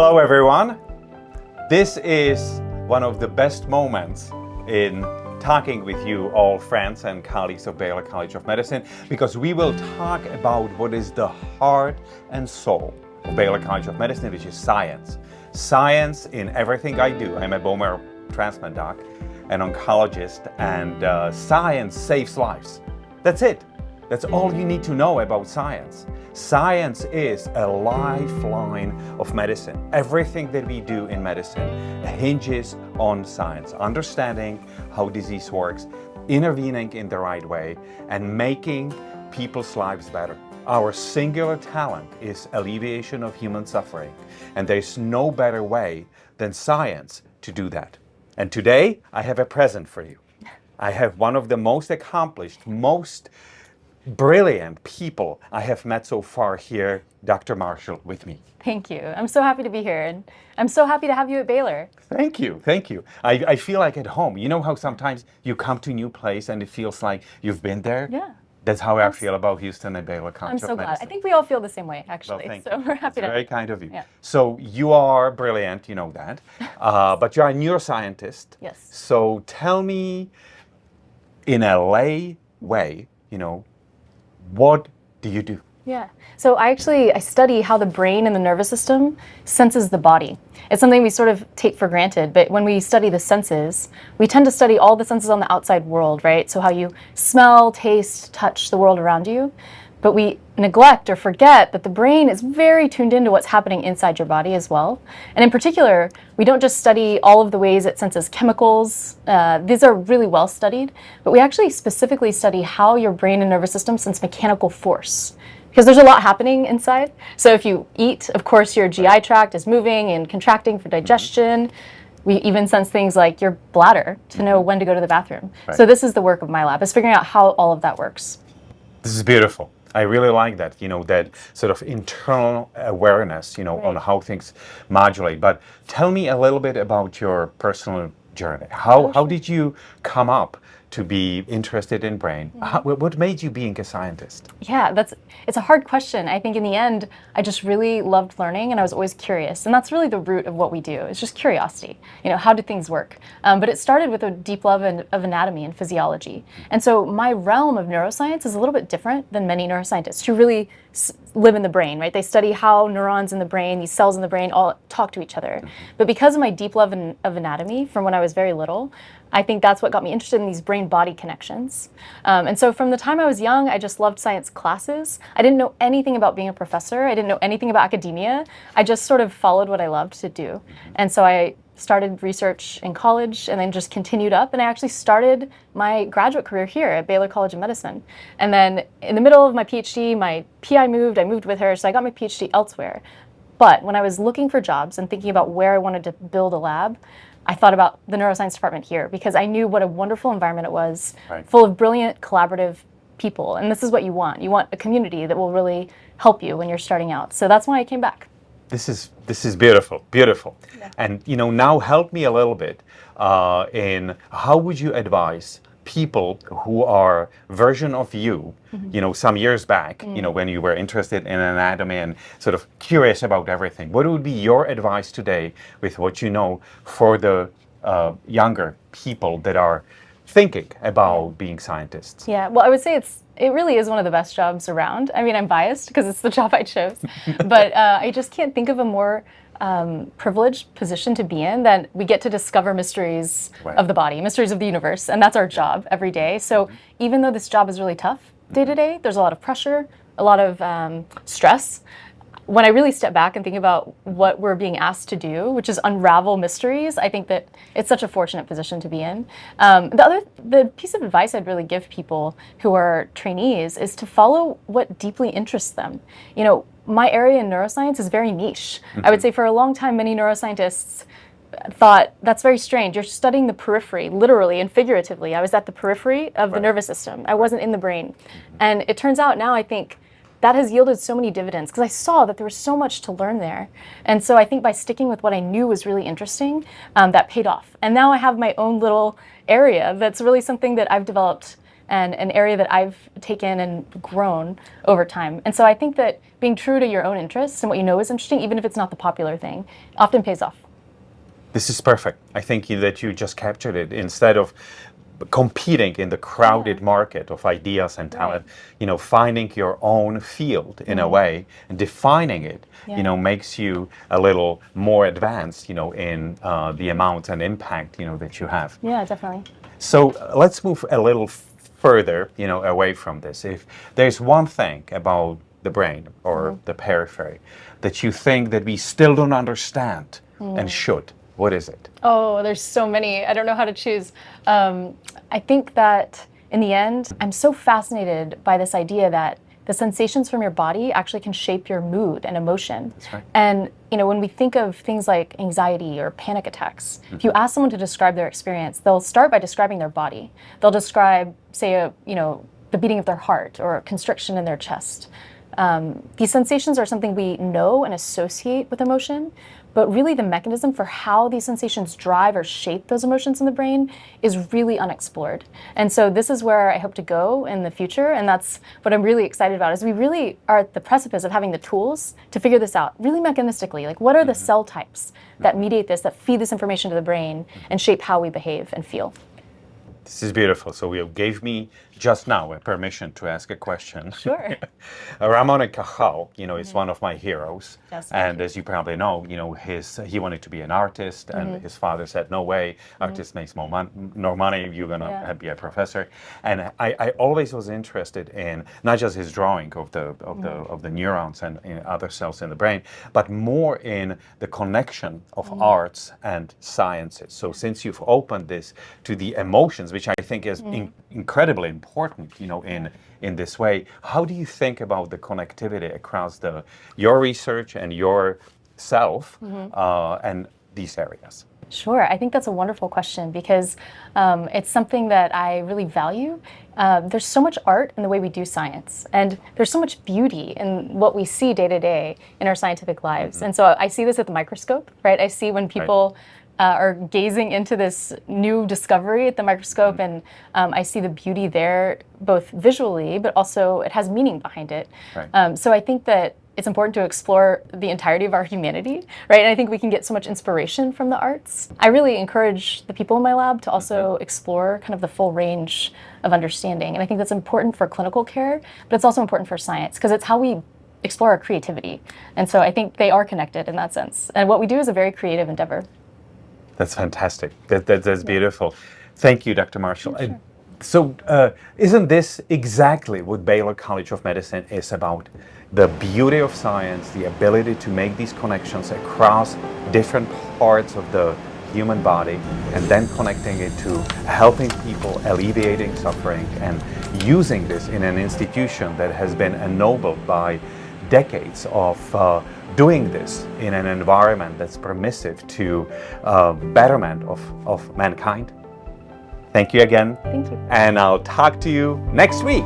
Hello everyone. This is one of the best moments in talking with you all friends and colleagues of Baylor College of Medicine, because we will talk about what is the heart and soul of Baylor College of Medicine, which is science. Science in everything I do. I'm a bone marrow transplant doc, an oncologist, and science saves lives. That's it. That's all you need to know about science. Science is a lifeline of medicine. Everything that we do in medicine hinges on science, understanding how disease works, intervening in the right way, and making people's lives better. Our singular talent is alleviation of human suffering, and there's no better way than science to do that. And today, I have a present for you. I have one of the most accomplished, most brilliant people I have met so far here, Dr. Marshall, with me. Thank you. I'm so happy to be here, and I'm so happy to have you at Baylor. Thank you. Thank you. I feel like at home. You know how sometimes you come to a new place and it feels like you've been there? Yeah. That's how I feel about Houston and Baylor College I'm of so glad. Medicine. I think we all feel the same way, actually. Well, thank so you. we're happy It's to. very kind of you. Yeah. So you are brilliant, you know that. But you're a neuroscientist. Yes. So tell me, in a lay way, what do you do? Yeah. So I study how the brain and the nervous system senses the body. It's something we sort of take for granted, but when we study the senses, we tend to study all the senses on the outside world, right? So how you smell, taste, touch the world around you. But we neglect or forget that the brain is very tuned into what's happening inside your body as well. And in particular, we don't just study all of the ways it senses chemicals. These are really well studied, but we actually specifically study how your brain and nervous system sense mechanical force, because there's a lot happening inside. So if you eat, of course, your GI tract is moving and contracting for digestion. We even sense things like your bladder to know when to go to the bathroom. Right. So this is the work of my lab, is figuring out how all of that works. This is beautiful. I really like that, that sort of internal awareness, Right. on how things modulate. But tell me a little bit about your personal journey. How did you come up to be interested in brain? What made you being a scientist? Yeah, it's a hard question. I think in the end, I just really loved learning, and I was always curious. And that's really the root of what we do. It's just curiosity. How do things work? But it started with a deep love of anatomy and physiology. And so my realm of neuroscience is a little bit different than many neuroscientists who really live in the brain, right? They study how neurons in the brain, these cells in the brain, all talk to each other. But because of my deep love of anatomy from when I was very little, I think that's what got me interested in these brain-body connections. And so from the time I was young, I just loved science classes. I didn't know anything about being a professor. I didn't know anything about academia. I just sort of followed what I loved to do. And so I started research in college and then just continued up. And I actually started my graduate career here at Baylor College of Medicine. And then in the middle of my PhD, my PI moved. I moved with her, so I got my PhD elsewhere. But when I was looking for jobs and thinking about where I wanted to build a lab, I thought about the neuroscience department here because I knew what a wonderful environment it was, Right. full of brilliant, collaborative people. And this is what you want. You want a community that will really help you when you're starting out. So that's why I came back. This is beautiful, beautiful. Yeah. And now help me a little bit in how would you advise people who are version of you, some years back, when you were interested in anatomy and sort of curious about everything. What would be your advice today with what you know for the younger people that are thinking about being scientists? Yeah, well, I would say it really is one of the best jobs around. I mean, I'm biased because it's the job I chose, but I just can't think of a more privileged position to be in that we get to discover mysteries Right. of the body, mysteries of the universe, and that's our job every day. So even though this job is really tough day to day, there's a lot of pressure, a lot of stress. When I really step back and think about what we're being asked to do, which is unravel mysteries, I think that it's such a fortunate position to be in. The piece of advice I'd really give people who are trainees is to follow what deeply interests them. My area in neuroscience is very niche. I would say for a long time, many neuroscientists thought, that's very strange. You're studying the periphery, literally and figuratively. I was at the periphery of the nervous system. I wasn't in the brain. And it turns out now I think that has yielded so many dividends because I saw that there was so much to learn there. And so I think by sticking with what I knew was really interesting, that paid off. And now I have my own little area that's really something that I've developed and an area that I've taken and grown over time. And so I think that being true to your own interests and what you know is interesting, even if it's not the popular thing, often pays off. This is perfect. I think that you just captured it. Instead of competing in the crowded market of ideas and talent, finding your own field in a way and defining it, makes you a little more advanced, in the amount and impact, that you have. Yeah, definitely. So let's move a little further, away from this. If there's one thing about the brain or the periphery that you think that we still don't understand and should, what is it? Oh, there's so many. I don't know how to choose. I think that in the end, I'm so fascinated by this idea that the sensations from your body actually can shape your mood and emotion. That's right. And when we think of things like anxiety or panic attacks, if you ask someone to describe their experience, they'll start by describing their body. They'll describe, say, the beating of their heart or a constriction in their chest. These sensations are something we know and associate with emotion, but really the mechanism for how these sensations drive or shape those emotions in the brain is really unexplored. And so this is where I hope to go in the future, and that's what I'm really excited about, is we really are at the precipice of having the tools to figure this out, really mechanistically. Like, what are the cell types that mediate this, that feed this information to the brain and shape how we behave and feel? This is beautiful. So you gave me just now a permission to ask a question. Sure. Ramon and Cajal, is one of my heroes. Yes, and as you probably know, he wanted to be an artist, and his father said, "No way, artist makes more money. You're gonna be a professor." And I always was interested in not just his drawing of the neurons and other cells in the brain, but more in the connection of arts and sciences. So since you've opened this to the emotions, which I think is incredibly important, in this way, how do you think about the connectivity across your research and yourself and these areas? Sure. I think that's a wonderful question because it's something that I really value. There's so much art in the way we do science, and there's so much beauty in what we see day to day in our scientific lives. And so I see this at the microscope, right? I see when people are gazing into this new discovery at the microscope, and I see the beauty there, both visually, but also it has meaning behind it. Right. So I think that it's important to explore the entirety of our humanity, right? And I think we can get so much inspiration from the arts. I really encourage the people in my lab to also explore kind of the full range of understanding. And I think that's important for clinical care, but it's also important for science because it's how we explore our creativity. And so I think they are connected in that sense. And what we do is a very creative endeavor. That's fantastic. That's beautiful. Thank you, Dr. Marshall. Sure. So isn't this exactly what Baylor College of Medicine is about? The beauty of science, the ability to make these connections across different parts of the human body, and then connecting it to helping people, alleviating suffering, and using this in an institution that has been ennobled by decades of doing this in an environment that's permissive to betterment of mankind. Thank you again. Thank you. And I'll talk to you next week.